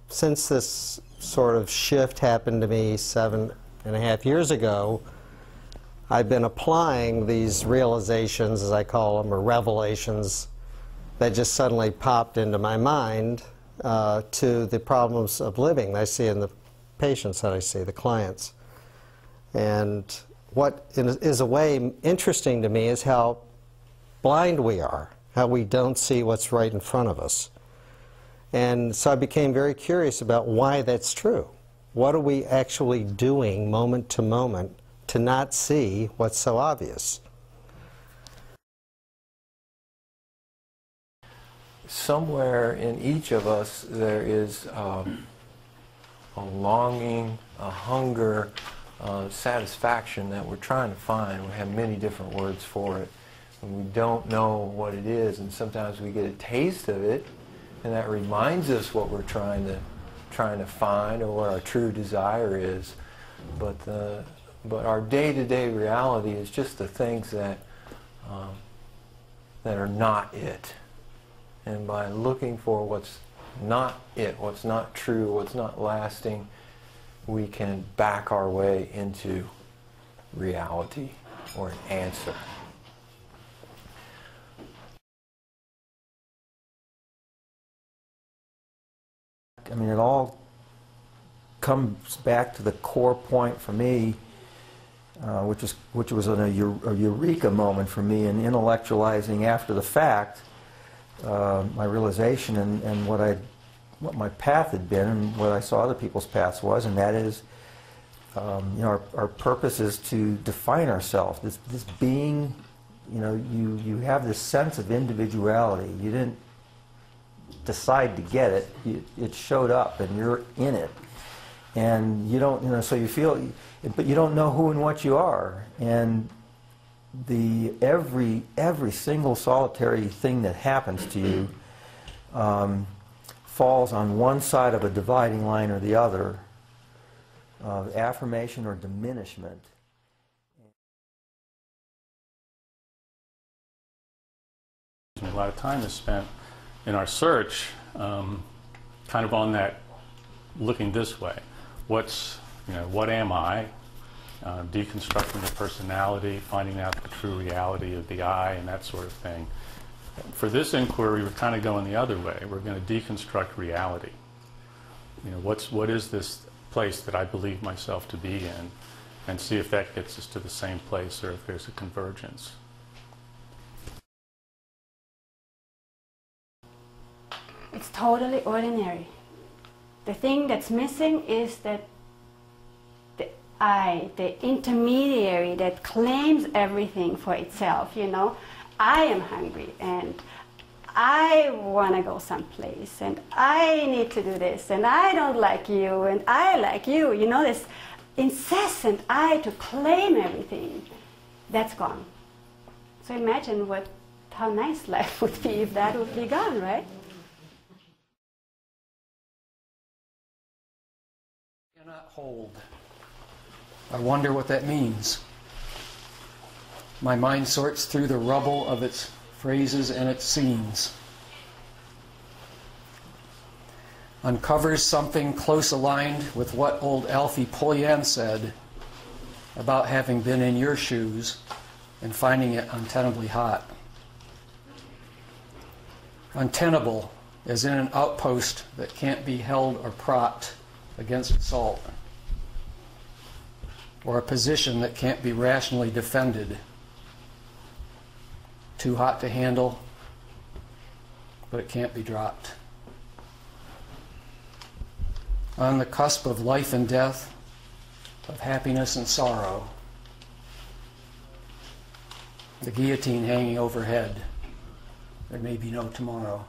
since this sort of shift happened to me 7.5 years ago, I've been applying these realizations, as I call them, or revelations, that just suddenly popped into my mind to the problems of living that I see in the patients that I see, the clients. And what is a way interesting to me is how blind we are, how we don't see what's right in front of us. And so I became very curious about why that's true. What are we actually doing moment to moment to not see what's so obvious? Somewhere in each of us there is a longing, a hunger, satisfaction that we're trying to find. We have many different words for it, and we don't know what it is, and sometimes we get a taste of it, and that reminds us what we're trying to find or what our true desire is. But our day-to-day reality is just the things that are not it. And by looking for what's not it, what's not true, what's not lasting, we can back our way into reality or an answer. I mean, it all comes back to the core point for me, which was a eureka moment for me in intellectualizing after the fact my realization and what my path had been and what I saw other people's paths was, and that is, you know, our purpose is to define ourselves. This being, you know, you have this sense of individuality. You didn't decide to get it. It showed up, and you're in it. And you don't, you know, so you feel, but you don't know who and what you are. And every single solitary thing that happens to you falls on one side of a dividing line or the other, of affirmation or diminishment. A lot of time is spent in our search kind of on that, looking this way. What am I? Deconstructing the personality, finding out the true reality of the I, and that sort of thing. For this inquiry, we're kind of going the other way. We're going to deconstruct reality. You know, what is this place that I believe myself to be in, and see if that gets us to the same place or if there's a convergence. It's totally ordinary. The thing that's missing is that the intermediary that claims everything for itself, you know. I am hungry and I want to go someplace and I need to do this and I don't like you and I like you. You know, this incessant I to claim everything, that's gone. So imagine how nice life would be if that would be gone, right? Cannot hold. I wonder what that means. My mind sorts through the rubble of its phrases and its scenes. Uncovers something close aligned with what old Alfie Polyan said about having been in your shoes and finding it untenably hot. Untenable, as in an outpost that can't be held or propped against assault, or a position that can't be rationally defended. Too hot to handle, but it can't be dropped. On the cusp of life and death, of happiness and sorrow, the guillotine hanging overhead, there may be no tomorrow.